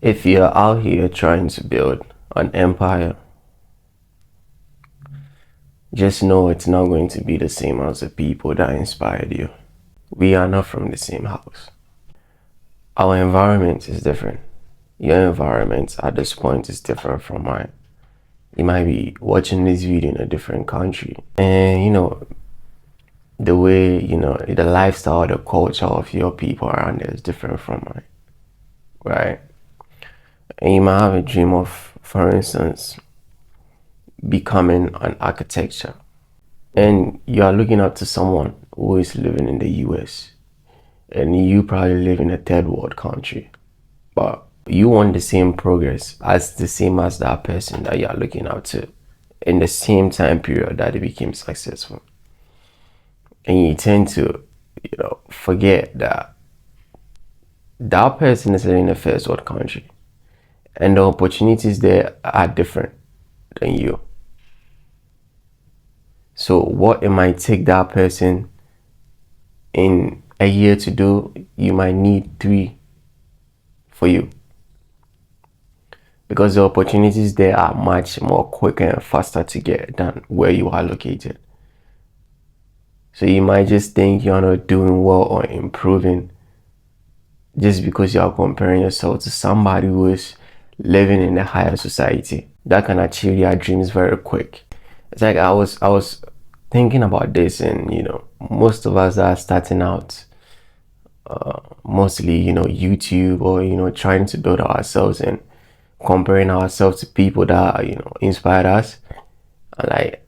If you're out here trying to build an empire, just know it's not going to be the same as the people that inspired you. We are not from the same house. Our environment is different. Your environment at this point is different from mine. You might be watching this video in a different country, and the way, the lifestyle, the culture of your people around there is different from mine, right? And you might have a dream of, for instance, becoming an architecture, and you are looking up to someone who is living in the US, and you probably live in a third world country, but you want the same progress as the same as that person that you are looking up to in the same time period that they became successful. And you tend to, forget that that person is living in a first world country and the opportunities there are different than you. So what it might take that person in a year to do, you might need 3 for you, because the opportunities there are much more quicker and faster to get than where you are located. So you might just think you're not doing well or improving just because you are comparing yourself to somebody who is living in a higher society that can achieve their dreams very quick. It's like I was thinking about this, and most of us are starting out mostly YouTube, or trying to build ourselves and comparing ourselves to people that inspired us. And like,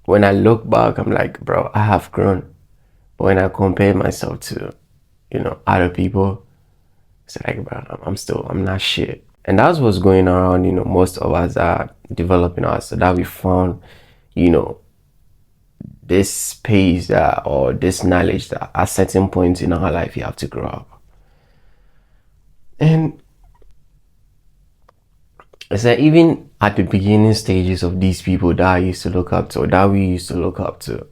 when I look back, I'm like, bro, I have grown. But when I compare myself to other people, it's like, bro, I'm not shit. And that's what's going around. Most of us are developing us, so that we found this space or this knowledge that at certain points in our life you have to grow up. And it's like, even at the beginning stages of these people that I used to look up to, or that we used to look up to,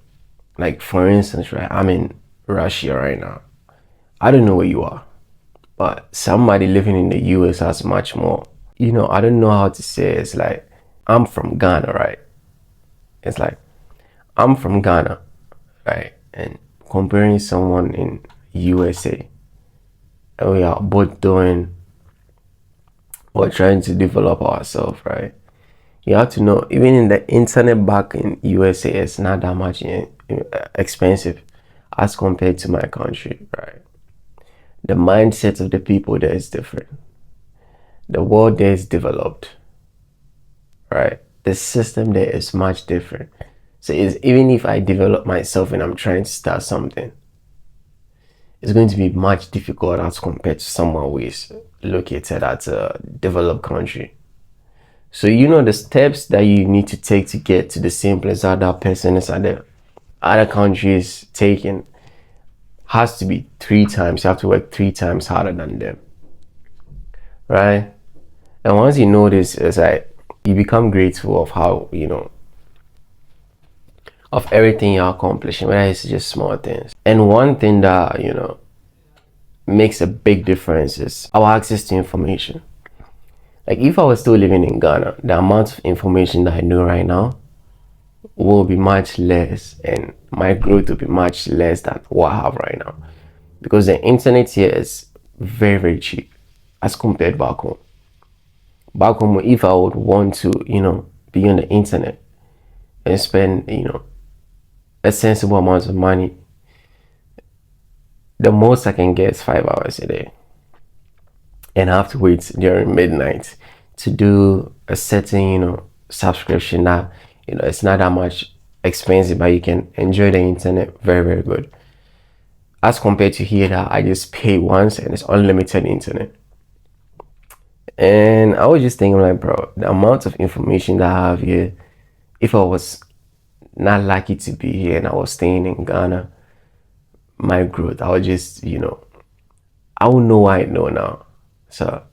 like, for instance, right, I'm in Russia right now. I don't know where you are, but somebody living in the US has much more. I don't know how to say it. It's like, I'm from Ghana, right? It's like, I'm from Ghana, right? And comparing someone in USA, and we are both doing or trying to develop ourselves, right? You have to know, even in the internet back in USA, it's not that much expensive as compared to my country, right? The mindset of the people there is different. The world there is developed, right? The system there is much different. So even if I develop myself and I'm trying to start something, it's going to be much difficult as compared to someone who is located at a developed country. So the steps that you need to take to get to the same place that that person is at the other countries taking has to be 3 times. You have to work 3 times harder than them, right? And once you know this, it's like you become grateful of how of everything you're accomplishing, whether it's just small things. And one thing that makes a big difference is our access to information. Like, if I was still living in Ghana, the amount of information that I know right now will be much less, and my growth will be much less than what I have right now, because the internet here is very, very cheap as compared back home. Back home, if I would want to be on the internet and spend a sensible amount of money, the most I can get is 5 hours a day, and I have to wait during midnight to do a certain subscription that it's not that much expensive, but you can enjoy the internet very, very good, as compared to here that I just pay once and it's unlimited internet. And I was just thinking, like, bro, the amount of information that I have here, if I was not lucky to be here and I was staying in Ghana, my growth, I would just I would know what I know now. So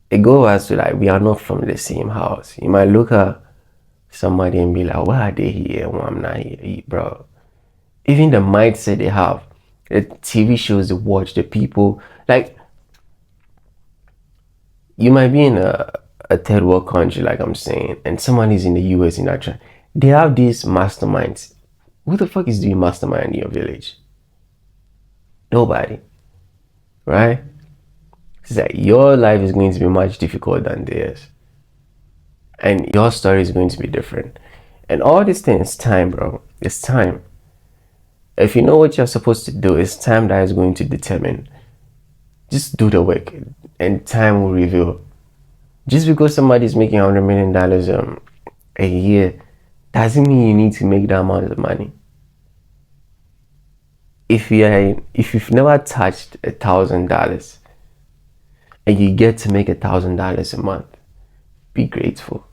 it goes as to, like, we are not from the same house. You might look at somebody and be like, why are they here and why I'm not here? Bro, even the mindset they have, the TV shows they watch, the people, like, You might be in a third world country, like I'm saying, and somebody's in the US in that trend. They have these masterminds. Who the fuck is doing mastermind in your village? Nobody, right? It's like your life is going to be much difficult than theirs, and your story is going to be different. And all these things, time, bro. It's time. If you know what you're supposed to do, it's time that is going to determine. Just do the work, and time will reveal. Just because somebody's making $100 million a year doesn't mean you need to make that amount of money. If you've never touched $1,000 and you get to make $1,000 a month, be grateful.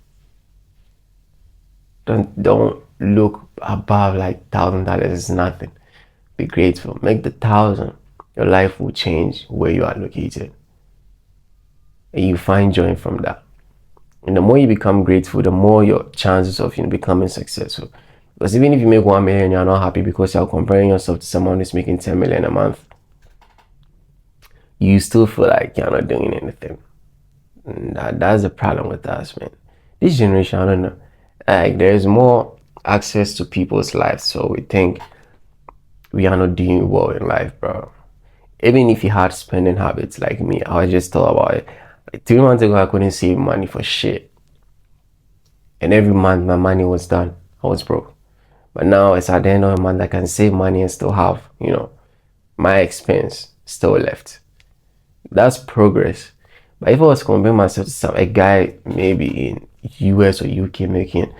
Don't look above like $1,000 is nothing. Be grateful. Make the 1,000. Your life will change where you are located, and you find joy from that. And the more you become grateful, the more your chances of becoming successful. Because even if you make 1 million, you're not happy because you're comparing yourself to someone who's making 10 million a month. You still feel like you're not doing anything. And that's the problem with us, man. This generation, I don't know. Like, there's more access to people's lives, so we think we are not doing well in life, bro. Even if you had spending habits like me, I just thought about it. Like 3 months ago, I couldn't save money for shit. And every month, my money was done. I was broke. But now it's at the end of the month, I can save money and still have, my expense still left. That's progress. But if I was comparing myself to a guy maybe in US or UK making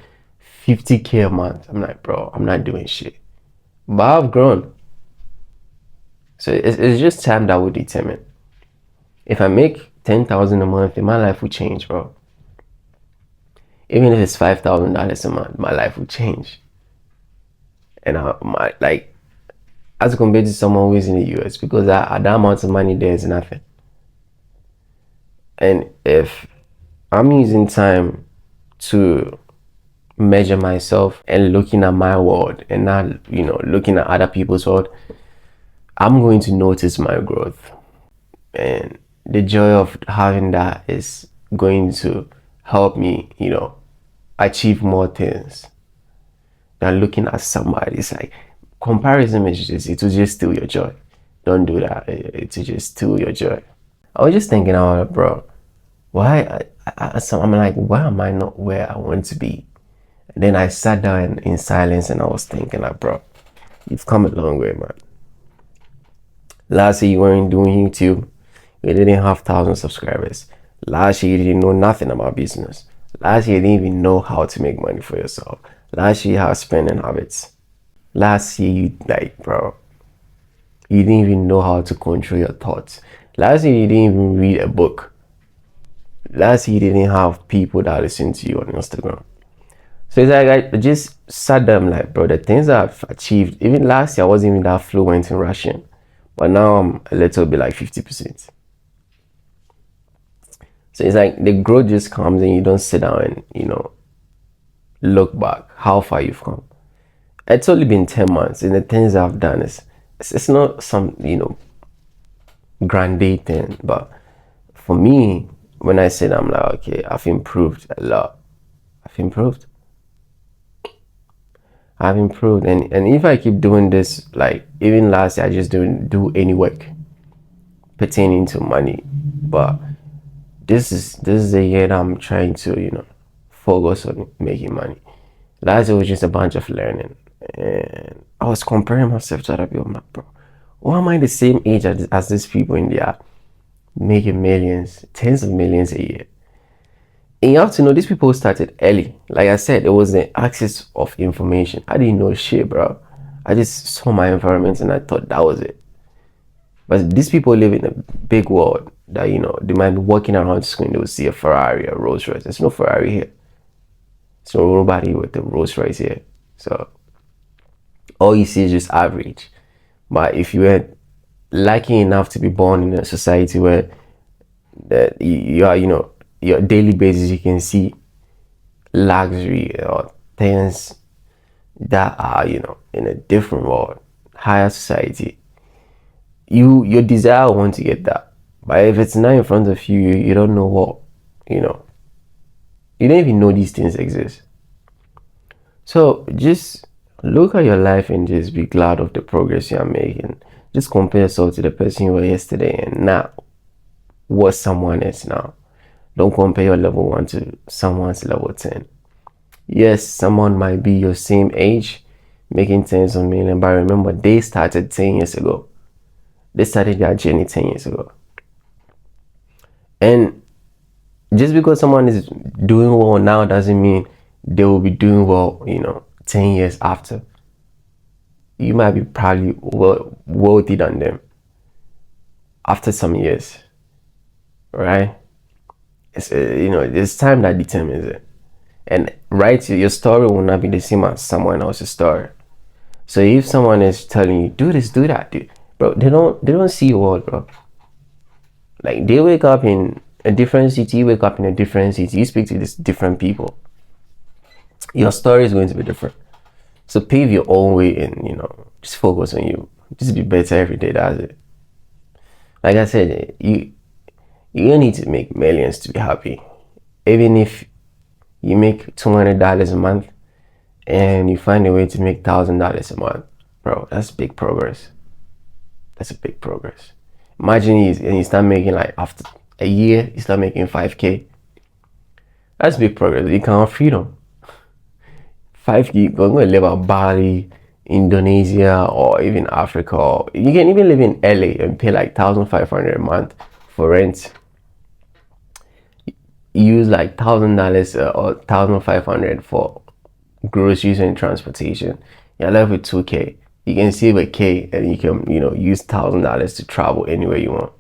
50K a month, I'm like, bro, I'm not doing shit. But I've grown. So it's just time that will determine. If I make 10,000 a month, my life will change, bro. Even if it's $5,000 a month, my life will change. And as compared to someone who is in the US, because at that amount of money, there's nothing. And if I'm using time to measure myself and looking at my world and not, looking at other people's world, I'm going to notice my growth. And the joy of having that is going to help me, achieve more things than looking at somebody. It's like comparison is it will just steal your joy. Don't do that. It will just steal your joy. I was just thinking about it, bro. Why I'm like, why am I not where I want to be? And then I sat down in silence and I was thinking, like, bro, you've come a long way, man. Last year you weren't doing YouTube. You didn't have 1,000 subscribers. Last year you didn't know nothing about business. Last year you didn't even know how to make money for yourself. Last year you had spending habits. Last year you didn't even know how to control your thoughts. Last year you didn't even read a book. Last year you didn't have people that listen to you on Instagram. So it's like I just sat there, like, bro, the things that I've achieved, even last year I wasn't even that fluent in Russian. But now I'm a little bit like 50%. So it's like the growth just comes and you don't sit down and, look back how far you've come. It's only been 10 months and the things I've done it's not some, grand thing. But for me, when I said, I'm like, okay, I've improved a lot. I've improved. And if I keep doing this, like even last year I just didn't do any work pertaining to money. But this is the year that I'm trying to, focus on making money. Last year was just a bunch of learning. And I was comparing myself to other people. I'm like, bro, why am I the same age as these people in there making millions, tens of millions a year? And you have to know, these people started early. Like I said, it was the access of information. I didn't know shit, bro. I just saw my environment and I thought that was it. But these people live in a big world that, they might be walking around the screen, they will see a Ferrari, a Rolls Royce. There's no Ferrari here. So nobody with the Rolls Royce here. So all you see is just average. But if you were lucky enough to be born in a society where that you are, your daily basis, you can see luxury or things that are, in a different world, higher society. Your desire want to get that. But if it's not in front of you, you don't know what you know, you don't even know these things exist. So just look at your life and just be glad of the progress you are making. Just compare yourself to the person you were yesterday and now what someone is now. Don't compare your level 1 to someone's level 10. Yes, someone might be your same age, making tens of millions, but remember, they started 10 years ago. They started their journey 10 years ago. And just because someone is doing well now doesn't mean they will be doing well, 10 years after. You might be probably wealthy than them after some years, right? It's time that determines it. And right, your story will not be the same as someone else's story. So if someone is telling you, do this, do that, dude, bro, they don't see your world, bro. Like, they wake up in a different city, you wake up in a different city, you speak to these different people. Your story is going to be different. So pave your own way and, just focus on you. Just be better every day, that's it. Like I said, you don't need to make millions to be happy. Even if you make $200 a month and you find a way to make $1,000 a month, bro, that's big progress. That's a big progress. Imagine you start making, like, after a year, you start making 5K. That's big progress. You can have freedom. 5K, you're going to live at Bali, Indonesia, or even Africa. Or you can even live in LA and pay like $1,500 a month for rent. Use like $1,000 or $1,500 for groceries and transportation. You're left with 2K. You can save a K and you can, use $1,000 to travel anywhere you want.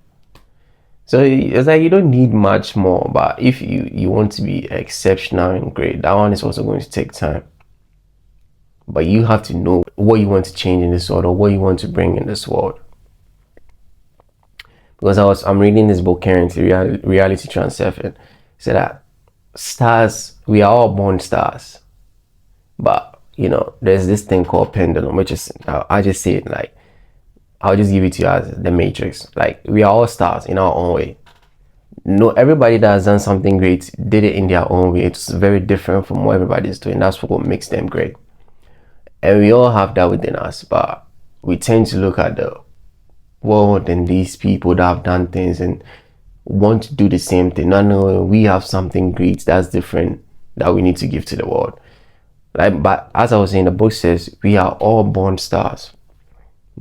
So it's like you don't need much more, but if you want to be exceptional and great, that one is also going to take time. But you have to know what you want to change in this world or what you want to bring in this world. Because I'm reading this book currently, Reality Transurfing. Said that stars, we are all born stars. But, there's this thing called pendulum, which is, I just say it like, I'll just give it to you as the Matrix. Like, we are all stars in our own way. No, everybody that has done something great did it in their own way. It's very different from what everybody's doing. That's what makes them great. And we all have that within us, but we tend to look at the world and these people that have done things and want to do the same thing. Not knowing we have something great that's different that we need to give to the world. Like, but as I was saying, the book says we are all born stars,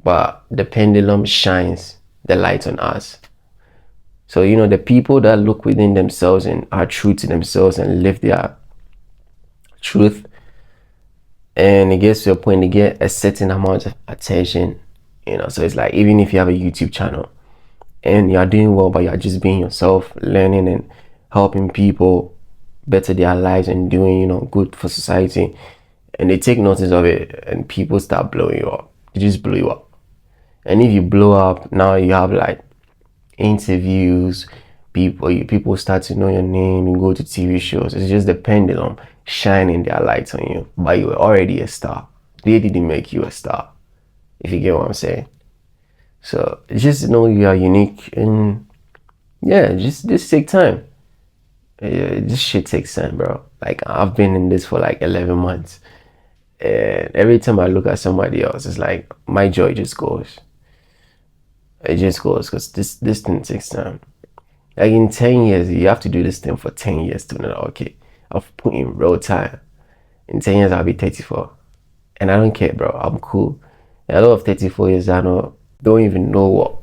but the pendulum shines the light on us. So, the people that look within themselves and are true to themselves and live their truth, and it gets to a point to get a certain amount of attention, so it's like, even if you have a YouTube channel and you're doing well, but you're just being yourself, learning and helping people better their lives and doing, good for society, and they take notice of it and people start blowing you up. They just blow you up. And if you blow up, now you have like interviews, people start to know your name, you go to TV shows. It's just the pendulum shining their lights on you, but you were already a star. They didn't make you a star, if you get what I'm saying. So just know you are unique, and yeah, just take time. This shit takes time, bro. Like, I've been in this for like 11 months, and every time I look at somebody else, it's like my joy just goes. It just goes, because this thing takes time. Like, in 10 years, you have to do this thing for 10 years to know, okay, I've put in real time. In 10 years, I'll be 34. And I don't care, bro. I'm cool. And a lot of 34 years, I don't even know what,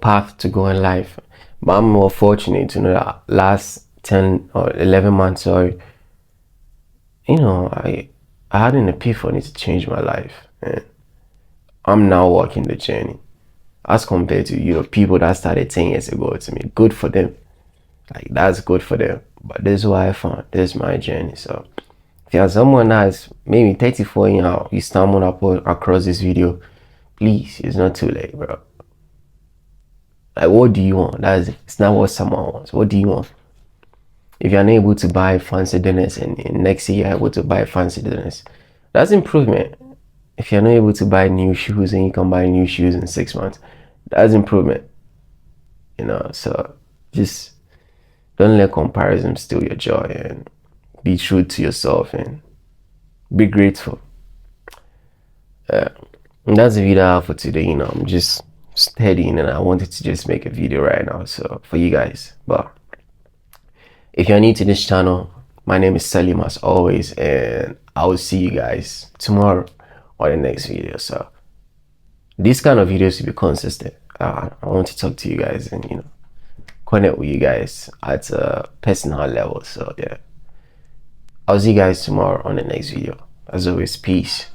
path to go in life. But I'm more fortunate to know that last 10 or 11 months, I had an epiphany to change my life. And I'm now walking the journey. As compared to, people that started 10 years ago to me. Good for them. Like, that's good for them. But this is what I found. This is my journey. So if you are someone that's maybe 34 now, you stumbled across this video, please, it's not too late, bro. Like, what do you want? It's not what someone wants. What do you want? If you're unable to buy fancy dinners and next year you're able to buy fancy dinners, that's improvement. If you're not able to buy new shoes and you can buy new shoes in 6 months, that's improvement. So just Don't let comparison steal your joy, and be true to yourself and be grateful. And that's the video I have for today. I'm just studying and I wanted to just make a video right now so for you guys. But if you're new to this channel, my name is Salim as always, and I will see you guys tomorrow on the next video. So these kind of videos will be consistent. I want to talk to you guys and connect with you guys at a personal level. So yeah, I'll see you guys tomorrow on the next video. As always, peace.